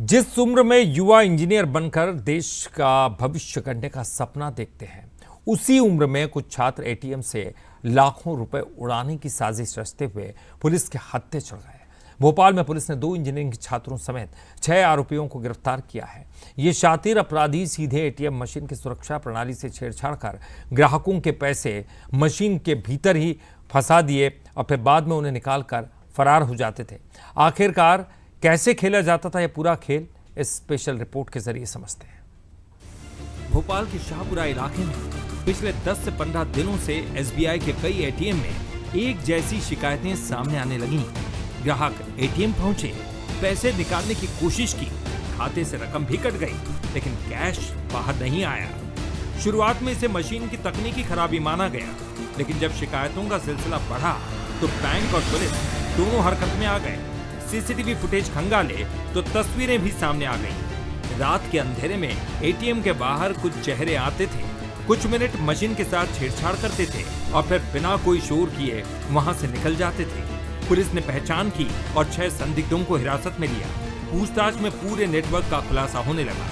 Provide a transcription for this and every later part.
जिस उम्र में युवा इंजीनियर बनकर देश का भविष्य गढ़ने का सपना देखते हैं, उसी उम्र में कुछ छात्र एटीएम से लाखों रुपए उड़ाने की साजिश रचते हुए पुलिस के हत्थे चढ़ गए। भोपाल में पुलिस ने 2 इंजीनियरिंग छात्रों समेत 6 आरोपियों को गिरफ्तार किया है। ये शातिर अपराधी सीधे एटीएम मशीन की सुरक्षा प्रणाली से छेड़छाड़ कर ग्राहकों के पैसे मशीन के भीतर ही फंसा दिए और फिर बाद में उन्हें निकालकर फरार हो जाते थे। आखिरकार कैसे खेला जाता था यह पूरा खेल, इस स्पेशल रिपोर्ट के जरिए समझते हैं। भोपाल के शाहपुरा इलाके में पिछले 10 से 15 दिनों से एसबीआई के कई एटीएम में एक जैसी शिकायतें सामने आने लगी। ग्राहक एटीएम पहुंचे, पैसे निकालने की कोशिश की, खाते से रकम भी कट गई, लेकिन कैश बाहर नहीं आया। शुरुआत में इसे मशीन की तकनीकी खराबी माना गया, लेकिन जब शिकायतों का सिलसिला बढ़ा तो बैंक और पुलिस दोनों हरकत में आ गए। सीसीटीवी फुटेज खंगाले तो तस्वीरें भी सामने आ गईं। रात के अंधेरे में एटीएम के बाहर कुछ चेहरे आते थे, कुछ मिनट मशीन के साथ छेड़छाड़ करते थे और फिर बिना कोई शोर किए वहां से निकल जाते थे। पुलिस ने पहचान की और 6 संदिग्धों को हिरासत में लिया। पूछताछ में पूरे नेटवर्क का खुलासा होने लगा।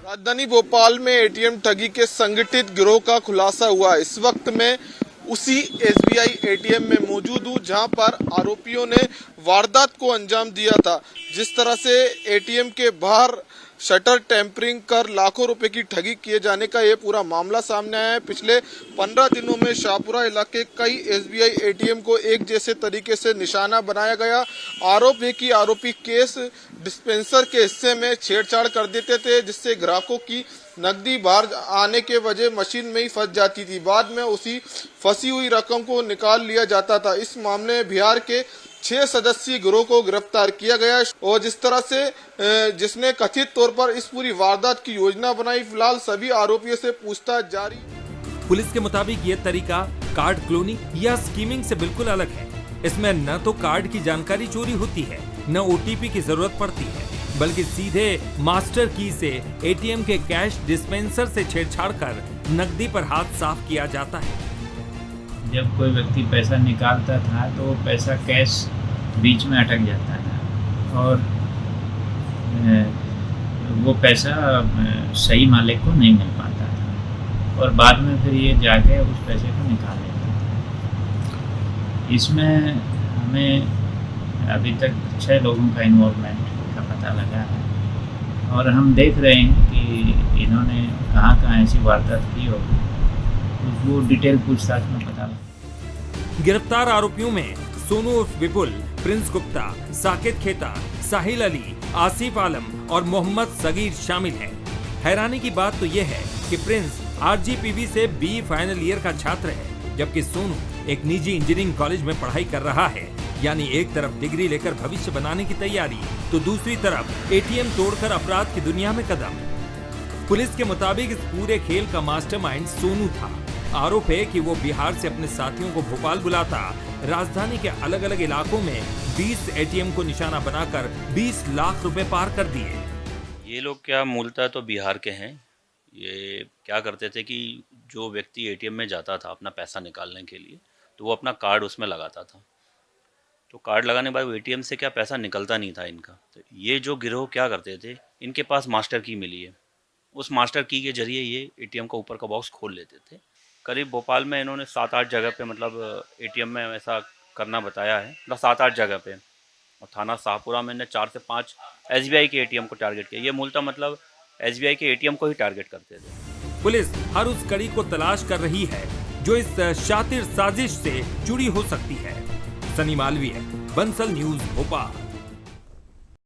राजधानी भोपाल में एटीएम ठगी के संगठित गिरोह का खुलासा हुआ। इस वक्त में उसी एसबीआई एटीएम में मौजूद हूँ जहां पर आरोपियों ने वारदात को अंजाम दिया था। जिस तरह से एटीएम के बाहर शटर टेम्परिंग कर लाखों रुपए की ठगी किए जाने का ये पूरा मामला सामने आया है। पिछले 15 दिनों में शाहपुरा इलाके कई एसबीआई एटीएम को एक जैसे तरीके से निशाना बनाया गया। आरोप है कि आरोपी केस डिस्पेंसर के हिस्से में छेड़छाड़ कर देते थे, जिससे ग्राहकों की नकदी बाहर आने के वजह मशीन में ही फंस जाती थी। बाद में उसी फंसी हुई रकम को निकाल लिया जाता था। इस मामले में बिहार के 6 सदस्यीय गिरोह को गिरफ्तार किया गया और जिस तरह से जिसने कथित तौर पर इस पूरी वारदात की योजना बनाई, फिलहाल सभी आरोपियों से पूछताछ जारी। पुलिस के मुताबिक ये तरीका कार्ड क्लोनिंग या स्कीमिंग से बिल्कुल अलग है। इसमें न तो कार्ड की जानकारी चोरी होती है, न ओटीपी की जरूरत पड़ती है, बल्कि सीधे मास्टर की से एटीएम के कैश डिस्पेंसर से छेड़छाड़ कर नकदी पर हाथ साफ किया जाता है। जब कोई व्यक्ति पैसा निकालता था तो पैसा कैश बीच में अटक जाता था और वो पैसा सही मालिक को नहीं मिल पाता था और बाद में फिर ये जाके उस पैसे को निकाल लेता था। इसमें हमें अभी तक 6 लोगों का इन्वॉल्वमेंट का पता लगा है और हम देख रहे हैं कि इन्होंने कहाँ ऐसी वारदात की होगी, वो डिटेल पूछताछ में पता लगा। गिरफ्तार आरोपियों में सोनू उर्फ विपुल, प्रिंस गुप्ता, साकिब खेता, साहिल अली, आसिफ आलम और मोहम्मद सगीर शामिल हैं। हैरानी की बात तो यह है कि प्रिंस आरजीपीवी से बी फाइनल ईयर का छात्र है, जबकि सोनू एक निजी इंजीनियरिंग कॉलेज में पढ़ाई कर रहा है। यानी एक तरफ डिग्री लेकर भविष्य बनाने की तैयारी, तो दूसरी तरफ एटीएम तोड़कर अपराध की दुनिया में कदम। पुलिस के मुताबिक इस पूरे खेल का मास्टरमाइंड सोनू था। आरोप है कि वो बिहार से अपने साथियों को भोपाल बुलाता, राजधानी के अलग अलग इलाकों में 20 एटीएम को निशाना बनाकर 20 लाख रुपए पार कर दिए। ये लोग क्या मूलतः तो बिहार के हैं। ये क्या करते थे कि जो व्यक्ति एटीएम में जाता था अपना पैसा निकालने के लिए, तो वो अपना कार्ड उसमें लगाता था। तो कार्ड लगाने के बाद वो एटीएम से क्या पैसा निकलता नहीं था इनका। तो ये जो गिरोह क्या करते थे, इनके पास मास्टर की मिली है, उस मास्टर की के जरिए ये एटीएम का ऊपर का बॉक्स खोल लेते थे। करीब भोपाल में इन्होंने 7-8 जगह पे मतलब एटीएम में ऐसा करना बताया है, मतलब 7-8 जगह पे। और थाना शाहपुरा में इन्हें 4 से 5 एसबीआई के एटीएम को टारगेट किया। ये मूलतः मतलब एसबीआई के एटीएम को ही टारगेट करते थे। पुलिस हर उस कड़ी को तलाश कर रही है जो इस शातिर साजिश से जुड़ी हो सकती है। सनी मालवीय, बंसल न्यूज, भोपाल।